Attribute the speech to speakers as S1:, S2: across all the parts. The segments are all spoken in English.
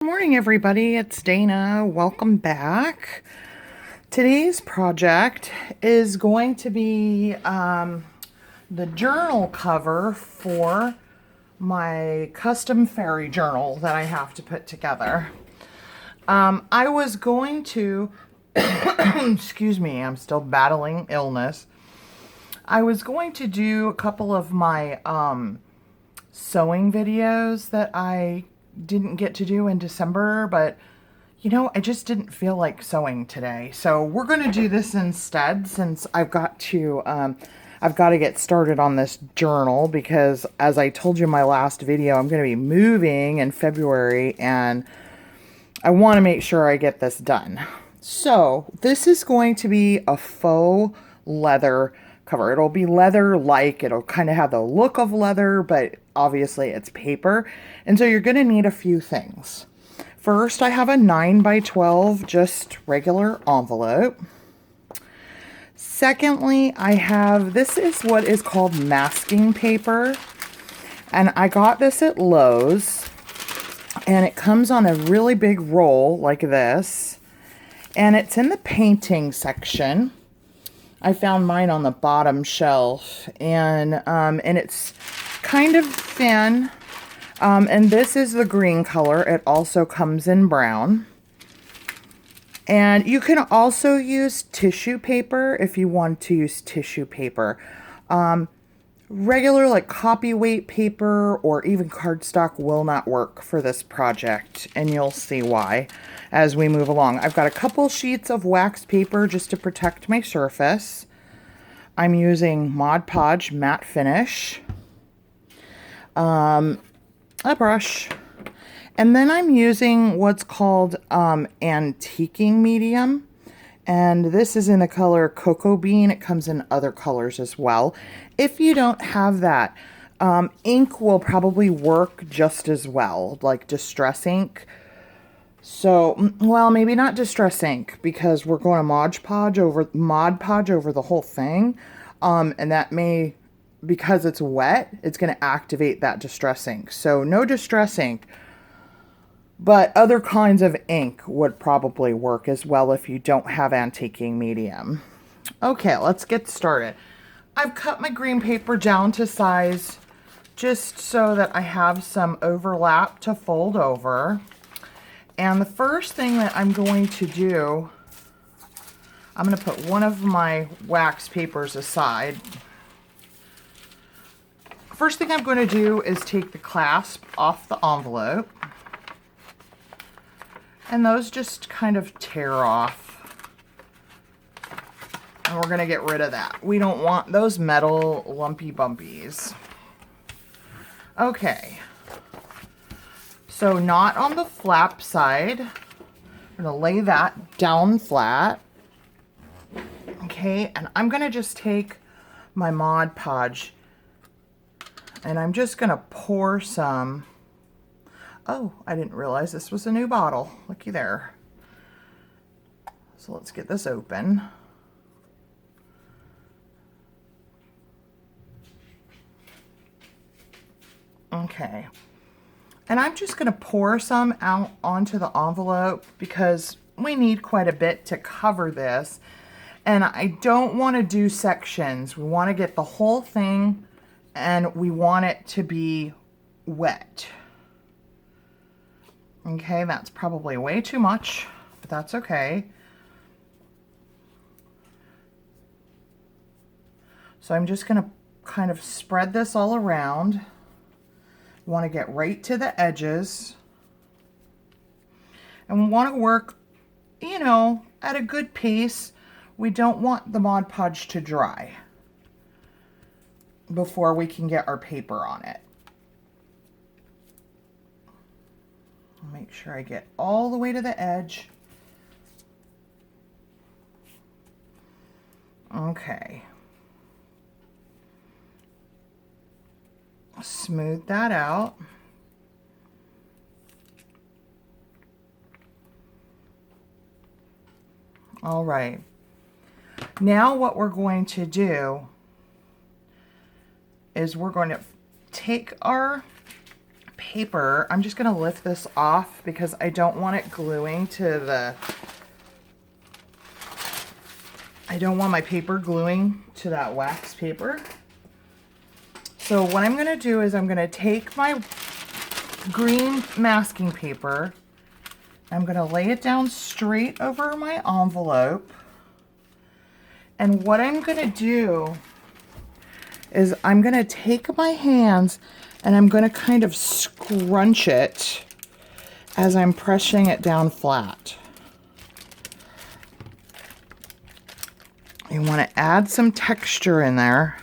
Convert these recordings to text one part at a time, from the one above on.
S1: Good morning, everybody. It's Dana. Welcome back. Today's project is going to be the journal cover for my custom fairy journal that I have to put together. I was going to, excuse me, I'm still battling illness. I was going to do a couple of my sewing videos that I didn't get to do in December, but you know, I just didn't feel like sewing today. So we're going to do this instead since I've got to get started on this journal because as I told you in my last video, I'm going to be moving in February and I want to make sure I get this done. So this is going to be a faux leather cover. It'll be leather-like. It'll kind of have the look of leather, but obviously it's paper. And so you're going to need a few things. First, I have a 9x12 just regular envelope. Secondly, I have, this is what is called masking paper. And I got this at Lowe's. And it comes on a really big roll like this. And it's in the painting section. I found mine on the bottom shelf. And it's kind of thin. And this is the green color. It also comes in brown. And you can also use tissue paper if you want to use tissue paper. Regular like copy weight paper or even cardstock will not work for this project, and you'll see why as we move along. I've got a couple sheets of wax paper just to protect my surface. I'm using Mod Podge matte finish, a brush, and then I'm using what's called antiquing medium. And this is in the color Cocoa Bean. It comes in other colors as well. If you don't have that, ink will probably work just as well, like Distress ink. So, well, maybe not Distress ink because we're going to Mod Podge over the whole thing. And that may, because it's wet, it's going to activate that Distress ink. So no Distress ink. But other kinds of ink would probably work as well if you don't have antiquing medium. Okay, let's get started. I've cut my green paper down to size just so that I have some overlap to fold over. And the first thing that I'm going to do, I'm going to put one of my wax papers aside. First thing I'm going to do is take the clasp off the envelope. And those just kind of tear off. And we're going to get rid of that. We don't want those metal lumpy bumpies. Okay. So not on the flap side. I'm going to lay that down flat. Okay. And I'm going to just take my Mod Podge. And I'm just going to pour some. Oh, I didn't realize this was a new bottle. Looky there. So let's get this open. Okay. And I'm just going to pour some out onto the envelope because we need quite a bit to cover this. And I don't want to do sections. We want to get the whole thing and we want it to be wet. Okay, that's probably way too much, but that's okay. So I'm just going to kind of spread this all around. We want to get right to the edges. And we want to work, you know, at a good pace. We don't want the Mod Podge to dry before we can get our paper on it. Make sure I get all the way to the edge. Okay. Smooth that out. All right. Now what we're going to do is we're going to take our paper, I'm just going to lift this off because I don't want it gluing to the, I don't want my paper gluing to that wax paper. So what I'm going to do is I'm going to take my green masking paper, I'm going to lay it down straight over my envelope. And what I'm going to do is I'm going to take my hands and I'm going to kind of scrunch it as I'm pressing it down flat. You want to add some texture in there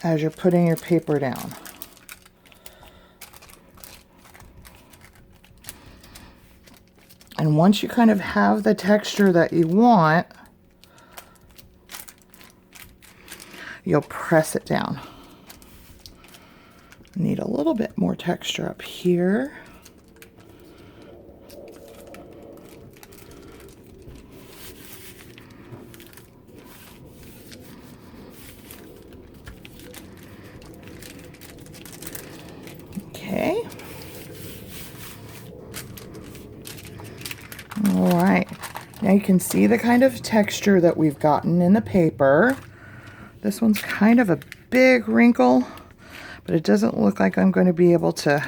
S1: as you're putting your paper down. And once you kind of have the texture that you want, you'll press it down. Need a little bit more texture up here. Okay. All right. Now you can see the kind of texture that we've gotten in the paper. This one's kind of a big wrinkle, but it doesn't look like I'm going to be able to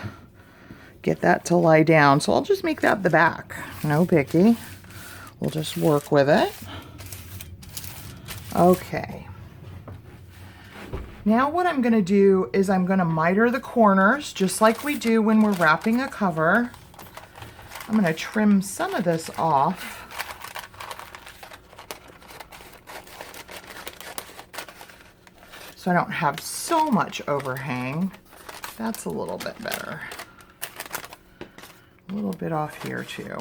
S1: get that to lie down. So I'll just make that the back. No biggie. We'll just work with it. Okay. Now what I'm going to do is I'm going to miter the corners just like we do when we're wrapping a cover. I'm going to trim some of this off. So I don't have so much overhang. That's a little bit better. A little bit off here too.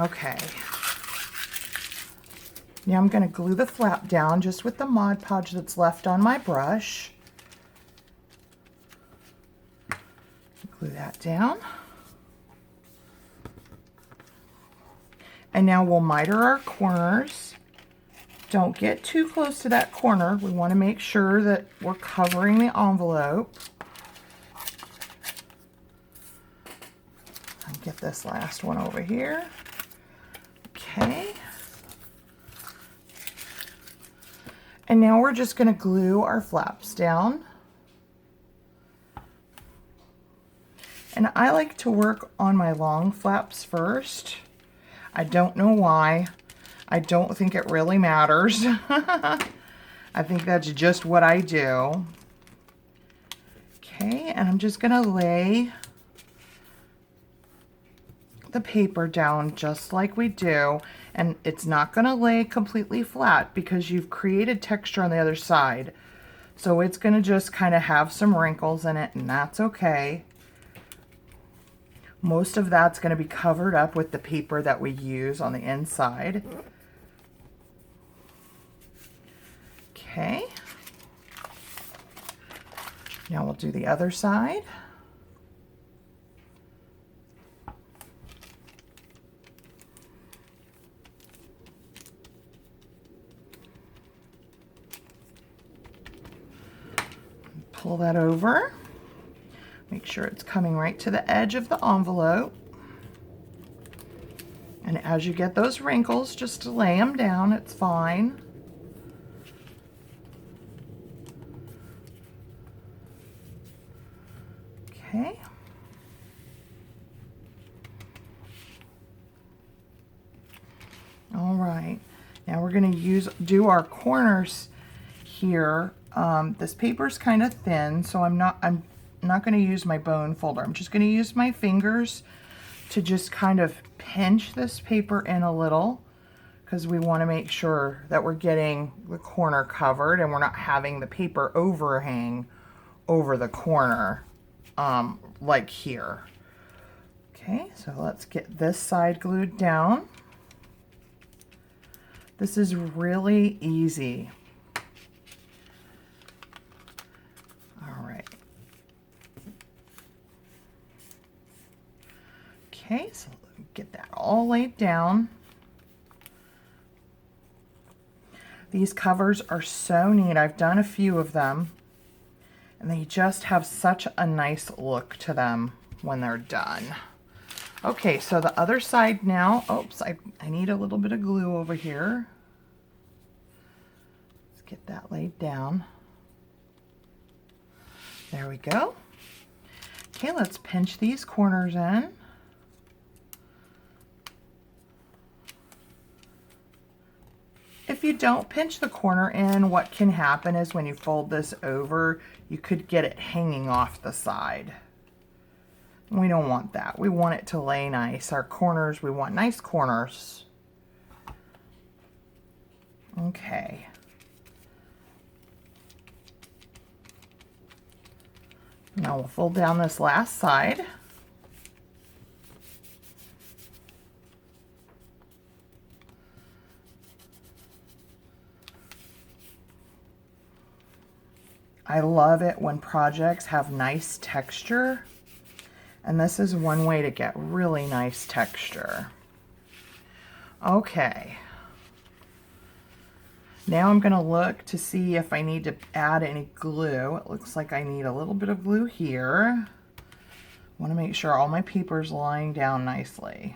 S1: Okay. Now I'm going to glue the flap down just with the Mod Podge that's left on my brush. Glue that down. And now we'll miter our corners. Don't get too close to that corner. We want to make sure that we're covering the envelope. I'll get this last one over here. Okay. And now we're just going to glue our flaps down. And I like to work on my long flaps first. I don't know why. I don't think it really matters. I think that's just what I do. Okay, and I'm just gonna lay the paper down just like we do. And it's not gonna lay completely flat because you've created texture on the other side. So it's gonna just kind of have some wrinkles in it, and that's okay. Most of that's going to be covered up with the paper that we use on the inside. Okay. Now we'll do the other side. Pull that over. Make sure it's coming right to the edge of the envelope. And as you get those wrinkles, just lay them down, it's fine. Okay. All right. Now we're going to do our corners here. This paper's kind of thin, so I'm not going to use my bone folder. I'm just going to use my fingers to just kind of pinch this paper in a little, because we want to make sure that we're getting the corner covered and we're not having the paper overhang over the corner like here. Okay, so let's get this side glued down. This is really easy. All right. Okay, so get that all laid down. These covers are so neat. I've done a few of them, and they just have such a nice look to them when they're done. Okay, so the other side now. Oops, I need a little bit of glue over here. Let's get that laid down. There we go. Okay, let's pinch these corners in. If you don't pinch the corner in, what can happen is when you fold this over, you could get it hanging off the side. We don't want that. We want it to lay nice. Our corners, we want nice corners. Okay. Now we'll fold down this last side. I love it when projects have nice texture. And this is one way to get really nice texture. Okay. Now I'm going to look to see if I need to add any glue. It looks like I need a little bit of glue here. I want to make sure all my paper's lying down nicely.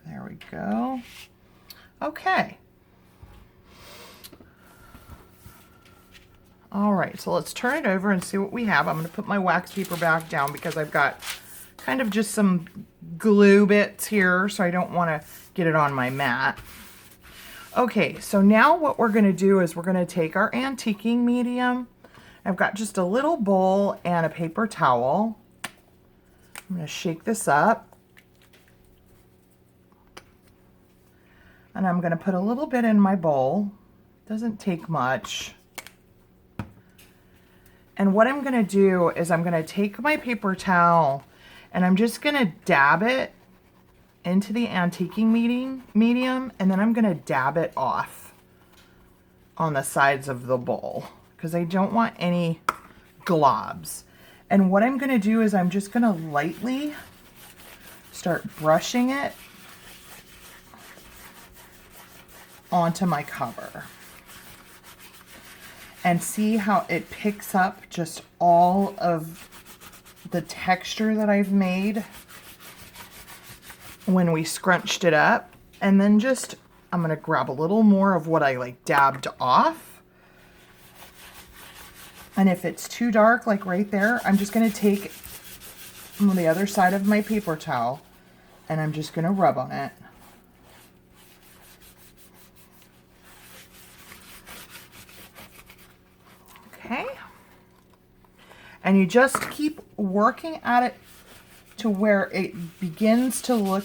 S1: There we go. Okay. All right, so let's turn it over and see what we have. I'm going to put my wax paper back down because I've got kind of just some glue bits here, so I don't want to get it on my mat. Okay, so now what we're going to do is we're going to take our antiquing medium. I've got just a little bowl and a paper towel. I'm going to shake this up. And I'm going to put a little bit in my bowl. Doesn't take much. And what I'm going to do is I'm going to take my paper towel and I'm just going to dab it into the antiquing medium, and then I'm going to dab it off on the sides of the bowl because I don't want any globs. And what I'm going to do is I'm just going to lightly start brushing it onto my cover. And see how it picks up just all of the texture that I've made when we scrunched it up. And then just, I'm going to grab a little more of what I like dabbed off. And if it's too dark, like right there, I'm just going to take on the other side of my paper towel and I'm just going to rub on it. Okay. And you just keep working at it to where it begins to look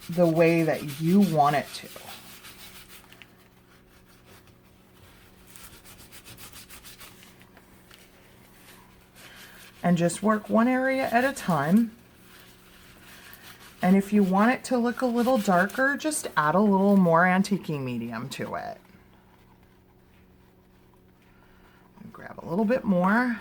S1: the way that you want it to. And just work one area at a time. And if you want it to look a little darker, just add a little more antiquing medium to it. Grab a little bit more.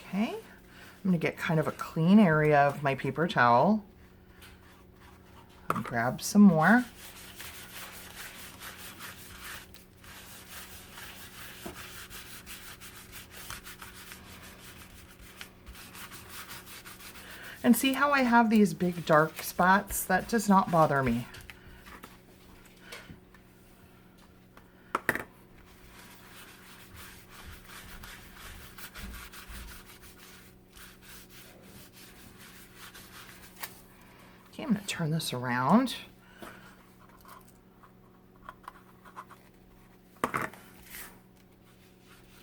S1: Okay, I'm going to get kind of a clean area of my paper towel and grab some more. And see how I have these big dark spots? That does not bother me. Okay, I'm going to turn this around.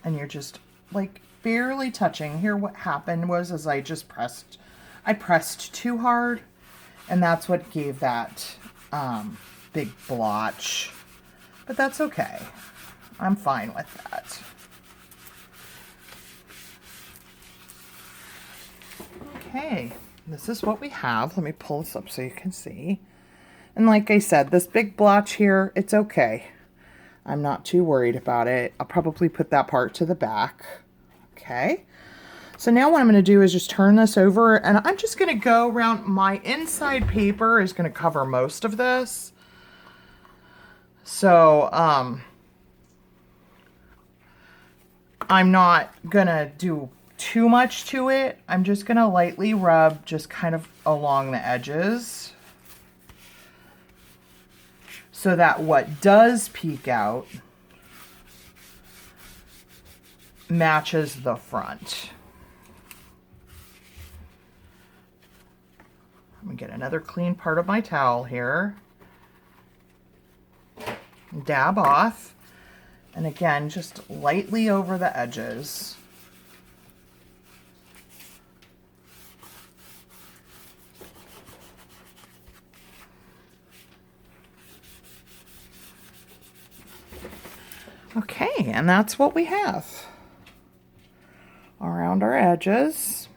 S1: And you're just like barely touching. Here what happened was I pressed too hard, and that's what gave that big blotch. But that's okay. I'm fine with that. Okay, this is what we have. Let me pull this up so you can see. And like I said, this big blotch here, it's okay. I'm not too worried about it. I'll probably put that part to the back. Okay. So now what I'm going to do is just turn this over, and I'm just going to go around. My inside paper is going to cover most of this. So, I'm not going to do too much to it. I'm just going to lightly rub just kind of along the edges so that what does peek out matches the front. I'm going to get another clean part of my towel here. Dab off. And again, just lightly over the edges. Okay, and that's what we have around our edges.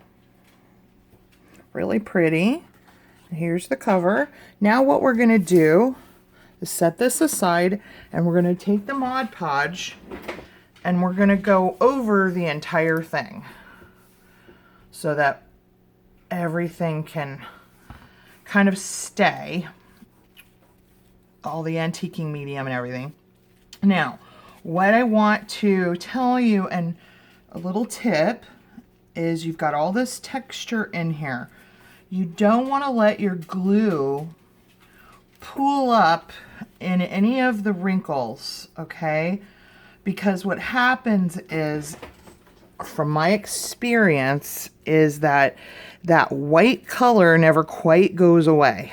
S1: Really pretty. Here's the cover. Now what we're going to do is set this aside, and we're going to take the Mod Podge and we're going to go over the entire thing so that everything can kind of stay, all the antiquing medium and everything. Now, what I want to tell you, and a little tip, is you've got all this texture in here. You don't want to let your glue pool up in any of the wrinkles, okay? Because what happens is, from my experience, is that that white color never quite goes away.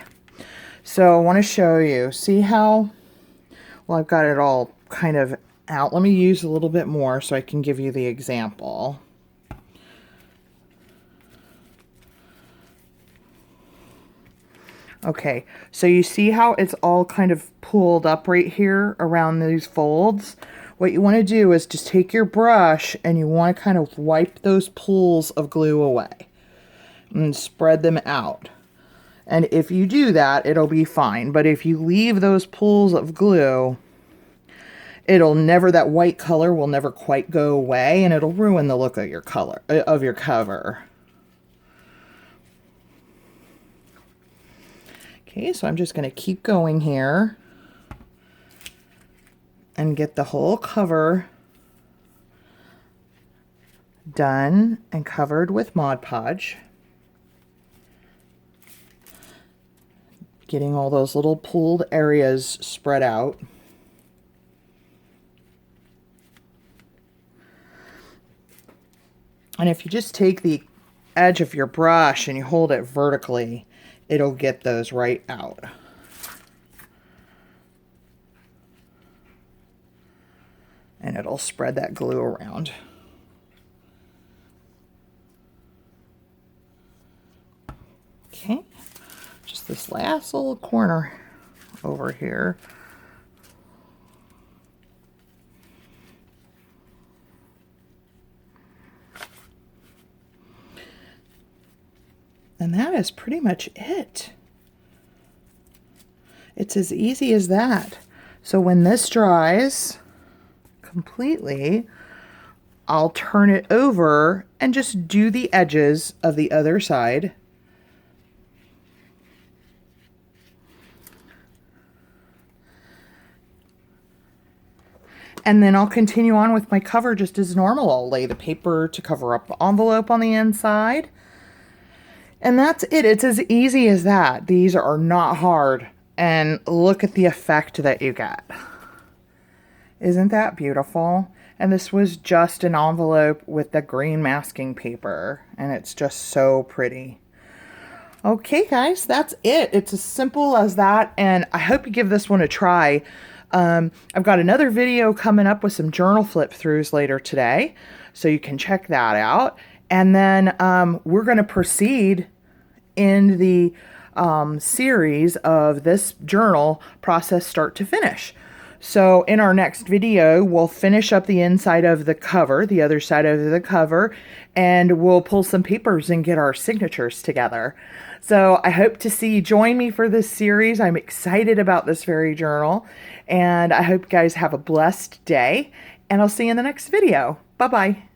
S1: So I want to show you. See how, well, I've got it all kind of out. Let me use a little bit more so I can give you the example. Okay, so you see how it's all kind of pulled up right here around these folds? What you want to do is just take your brush and you want to kind of wipe those pools of glue away and spread them out. And if you do that, it'll be fine. But if you leave those pools of glue, it'll never, that white color will never quite go away, and it'll ruin the look of your color, of your cover. Okay, so I'm just going to keep going here and get the whole cover done and covered with Mod Podge. Getting all those little pooled areas spread out. And if you just take the edge of your brush and you hold it vertically, it'll get those right out. And it'll spread that glue around. Okay, just this last little corner over here. And that is pretty much it. It's as easy as that. So when this dries completely, I'll turn it over and just do the edges of the other side. And then I'll continue on with my cover just as normal. I'll lay the paper to cover up the envelope on the inside. And that's it. It's as easy as that. These are not hard. And look at the effect that you get. Isn't that beautiful? And this was just an envelope with the green masking paper. And it's just so pretty. Okay, guys, that's it. It's as simple as that. And I hope you give this one a try. I've got another video coming up with some journal flip throughs later today. So you can check that out. And then we're going to proceed in the series of this journal process start to finish. So in our next video, we'll finish up the inside of the cover, the other side of the cover, and we'll pull some papers and get our signatures together. So I hope to see you join me for this series. I'm excited about this very journal, and I hope you guys have a blessed day, and I'll see you in the next video. Bye-bye.